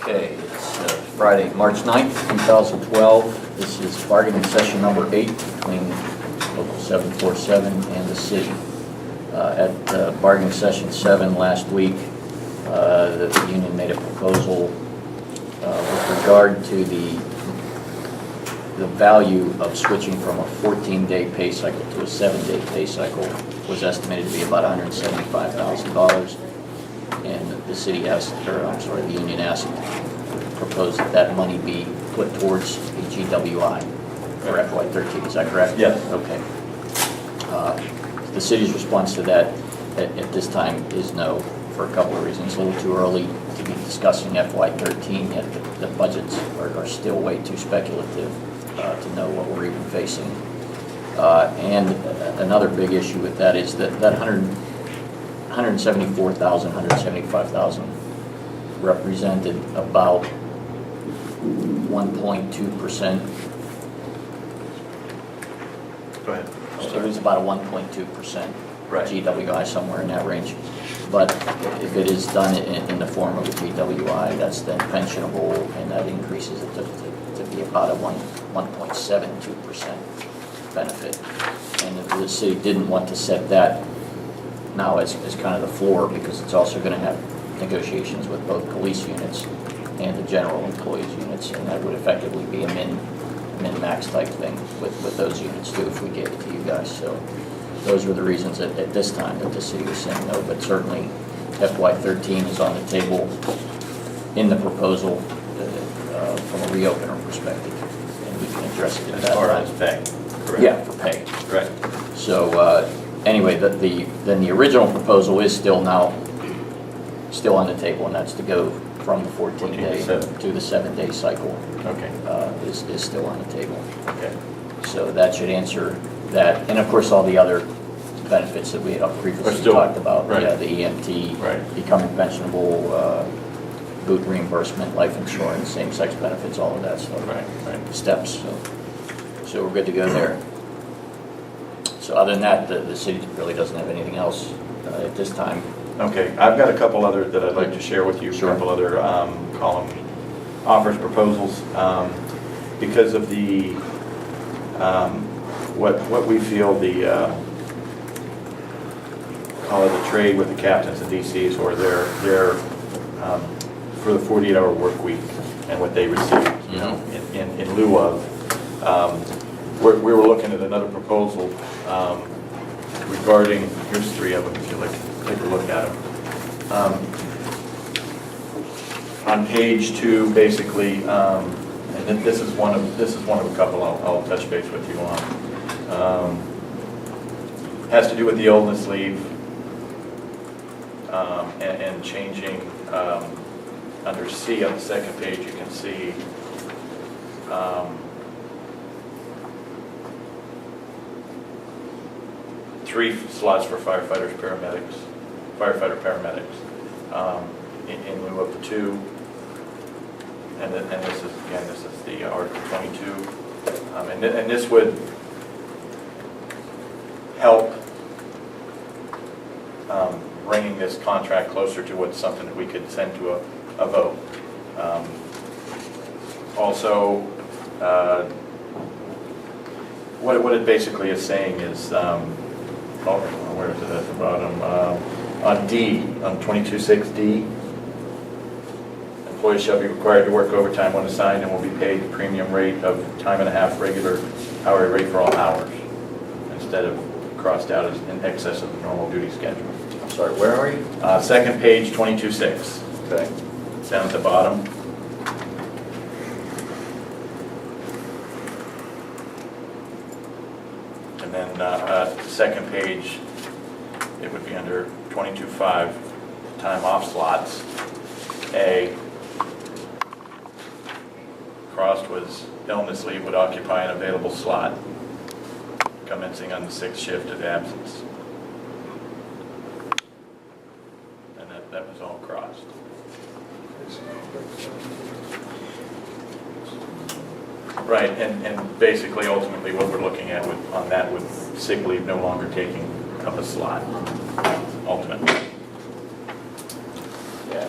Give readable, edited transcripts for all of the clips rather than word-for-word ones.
Okay, it's Friday, March 9th, 2012. This is bargaining session number 8 between Local 747 and the city. At bargaining session 7 last week, the union made a proposal with regard to the value of switching from a 14-day pay cycle to a 7-day pay cycle was estimated to be about $175,000. And the city asked, or I'm sorry, the union asked, proposed that money be put towards the GWI for FY13. Is that correct? Yes. Okay. The city's response to that at this time is no, for a couple of reasons. A little too early to be discussing FY13 yet. The budgets are still way too speculative to know what we're even facing. And another big issue with that is that 174,000, 175,000 represented about 1.2%. Go ahead. So it was about a 1.2% Right. GWI, somewhere in that range. But if it is done in the form of a GWI, that's then pensionable, and that increases it to be about a 1.72% benefit. And the city didn't want to set that now as kind of the floor, because it's also going to have negotiations with both police units and the general employees units, and that would effectively be a min-max type thing with those units too, if we gave it to you guys. So those were the reasons at this time that the city was saying no, but certainly FY13 is on the table in the proposal from a reopener perspective, and we can address it at that time. As pay, correct? Yeah, for pay. Right. So anyway, then the original proposal is still on the table, and that's to go from the 14-day to the 7-day cycle. Okay. Is still on the table. Okay. So that should answer that, and of course all the other benefits that we had previously talked about. Right. Yeah, the EMT, right, becoming pensionable, boot reimbursement, life insurance, same-sex benefits, all of that stuff. Right. Right. Steps. So we're good to go there. So other than that, the city really doesn't have anything else at this time. Okay. I've got a couple other that I'd like to share with you. Sure. A couple other call them offers, proposals, because of the what we feel the call it the trade with the captains and DCs, or their for the 48-hour work week and what they receive, you know, in lieu of. We were looking at another proposal regarding, here's 3 of them if you'd like to take a look at them. On page 2, basically, and then this is one of a couple I'll touch base with you on. Has to do with the illness leave and changing under C on the second page. You can see. 3 slots for firefighters, paramedics, paramedics, in lieu of the 2. And this is the Article 22, and this would help bringing this contract closer to what's something that we could send to a vote. Also, what it basically is saying is. Where is it at the bottom? On D, on 22.6D, employees shall be required to work overtime when assigned and will be paid the premium rate of time and a half regular hourly rate for all hours, instead of crossed out as in excess of the normal duty schedule. I'm sorry, where are you? Second page, 22.6. Okay. Down at the bottom. And then second page, it would be under 22.5, time off slots. A, crossed was illness leave would occupy an available slot commencing on the 6th shift of absence. And that was all crossed. Right, and basically, ultimately, what we're looking at on that with sick leave no longer taking up a slot, ultimately. Yeah.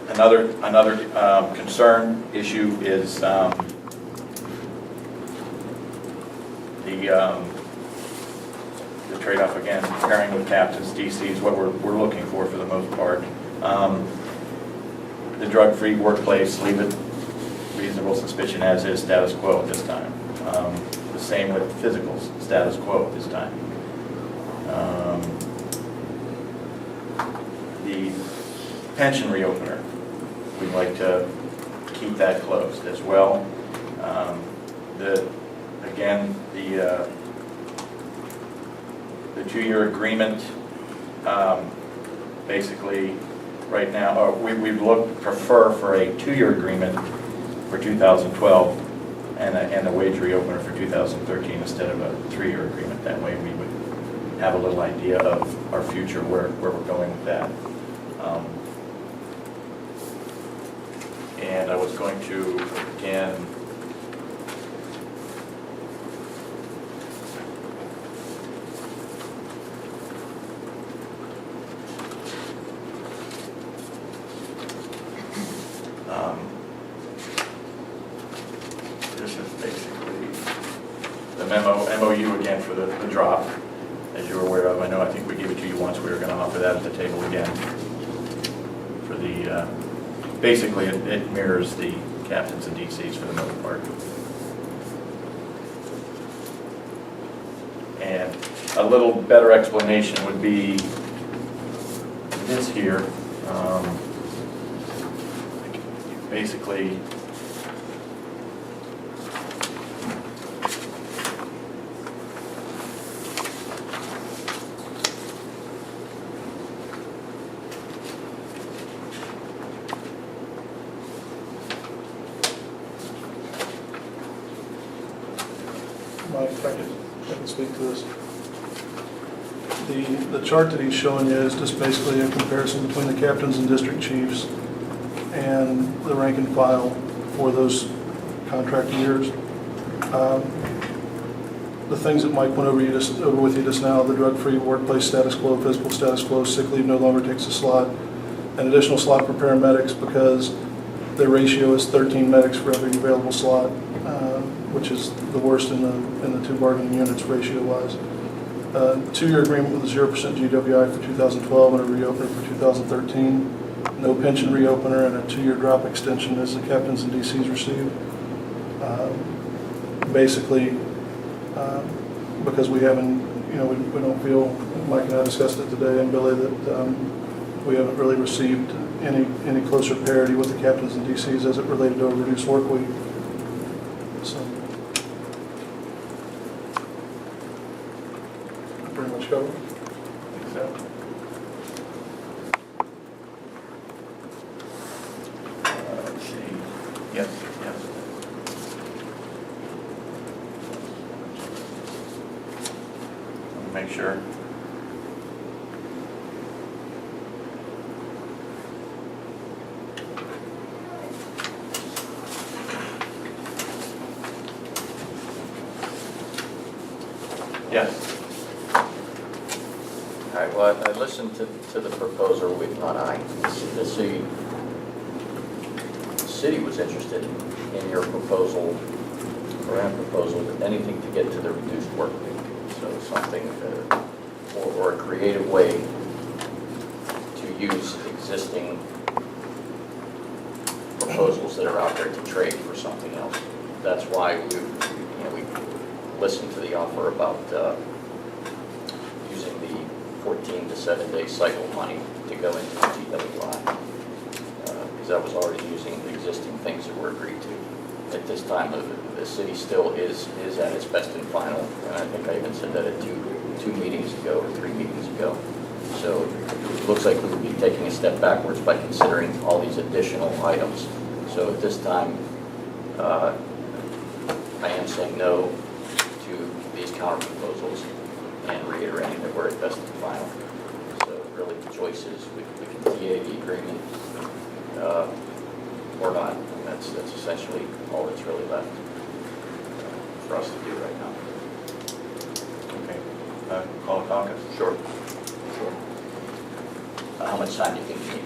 Another concern issue is the trade-off again, pairing with captains, DCs, what we're looking for the most part. The drug-free workplace, leave it reasonable suspicion as is, status quo at this time. The same with physicals, status quo at this time. The pension reopener, we'd like to keep that closed as well. The 2-year agreement, basically, right now, we'd prefer for a 2-year agreement for 2012 and a wage reopener for 2013 instead of a 3-year agreement. That way we would have a little idea of our future, where we're going with that. And I was going to, again, this is basically the MOU again for the drop, as you're aware of. I think we gave it to you once. We were going to offer that at the table again for the. Basically, it mirrors the captains and DCs for the most part. And a little better explanation would be this here. Basically, Mike, if I can speak to this. The chart that he's showing you is just basically a comparison between the captains and district chiefs and the rank and file for those contract years. The things that Mike went over with you just now, the drug-free workplace status quo, physical status quo, sick leave no longer takes a slot, an additional slot for paramedics because their ratio is 13 medics for every available slot, which is the worst in the 2 bargaining units ratio-wise. 2-year agreement with a 0% GWI for 2012 and a reopener for 2013. No pension reopener and a 2-year drop extension as the captains and DCs receive. Basically, because we haven't, we don't feel, Mike and I discussed it today, and Billy, that we haven't really received any closer parity with the captains and DCs as it related to a reduced work week. So, pretty much covered. I think so. Let's see. Yes. Make sure. Yes. All right, well, I listened to the proposer, the city was interested in your proposal, or our proposal, anything to get to the reduced work week. So something, or a creative way to use existing proposals that are out there to trade for something else. That's why we listened to the offer about using the 14 to 7 day cycle money to go into the GWI, because that was already using the existing things that were agreed to. At this time, the city still is at its best and final, and I think I even said that at two meetings ago or 3 meetings ago. So it looks like we would be taking a step backwards by considering all these additional items. So at this time, I am saying no to these counter proposals and reiterating that we're at best and final. So really the choice is we can TA the agreement or not. And that's essentially all that's really left for us to do right now. Okay. Call a caucus. Sure. How much time do you think you need?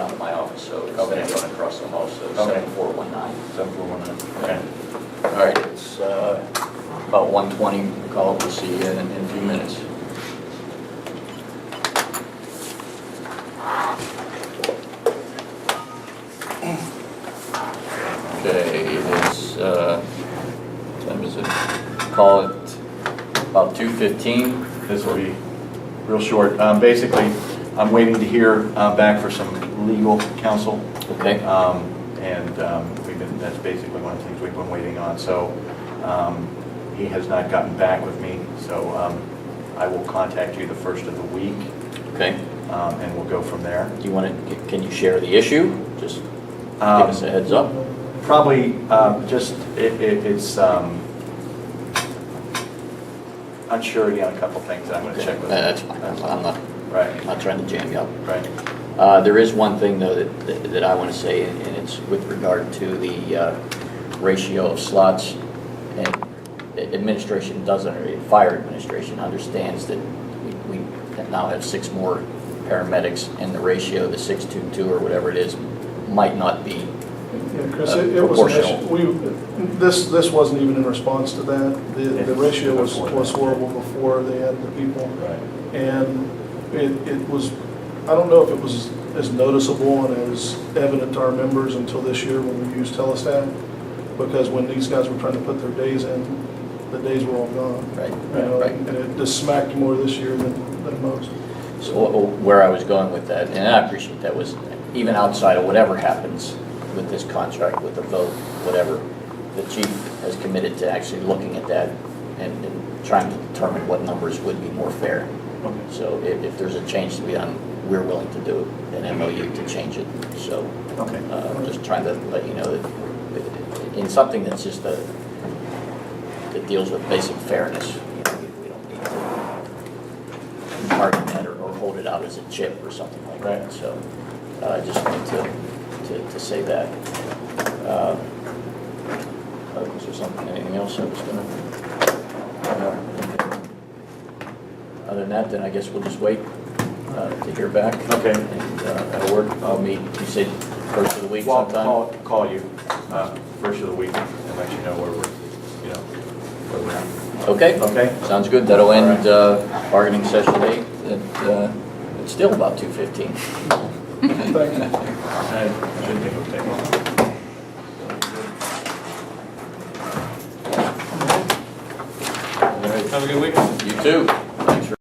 down to my office, so it's Okay. going across the hall, so Okay. 7419. 7419, okay. All right, it's about 1:20, call up, we'll see you in a few minutes. Okay, it's, what time is it? Call it about 2:15. This will be real short. Basically, I'm waiting to hear back for some legal counsel. Okay. That's basically one of the things we've been waiting on. So he has not gotten back with me, so I will contact you the first of the week, Okay. and we'll go from there. Do you want to, can you share the issue? Just give us a heads up. Probably it's unsurety on a couple things I'm going to check with. That's fine. I'm not trying to jam you up. Right. There is one thing, though, that I want to say, and it's with regard to the ratio of slots. And administration doesn't, or fire administration understands that we now have 6 more paramedics, and the ratio, the 6-2-2 or whatever it is, might not be Yeah, Chris, it was an issue. This wasn't even in response to that. The ratio was horrible before they had the people. Right. And it was, I don't know if it was as noticeable and as evident to our members until this year when we used Telestat, because when these guys were trying to put their days in, the days were all gone. Right. You know, Right. and it just smacked more this year than most. So where I was going with that, and I appreciate that, was even outside of whatever happens with this contract, with the vote, whatever, the chief has committed to actually looking at that and trying to determine what numbers would be more fair. Okay. So if there's a change to be done, we're willing to do an MOU to change it. So Okay. I'm just trying to let you know that in something that's just that deals with basic fairness, we don't need to target that or hold it out as a chip or something like that. Right. So I just wanted to say that. Was there something, anything else I was going to? Other than that, then I guess we'll just wait to hear back. Okay. And that'll work. I'll meet, you said first of the week Well, sometime? call you first of the week and let you know where we're at. Okay. Okay. Sounds good. That'll end All bargaining session 8. It's still about 2:15. Thank you. I shouldn't think it'll take long. All right. Have a good week. You too. Thanks for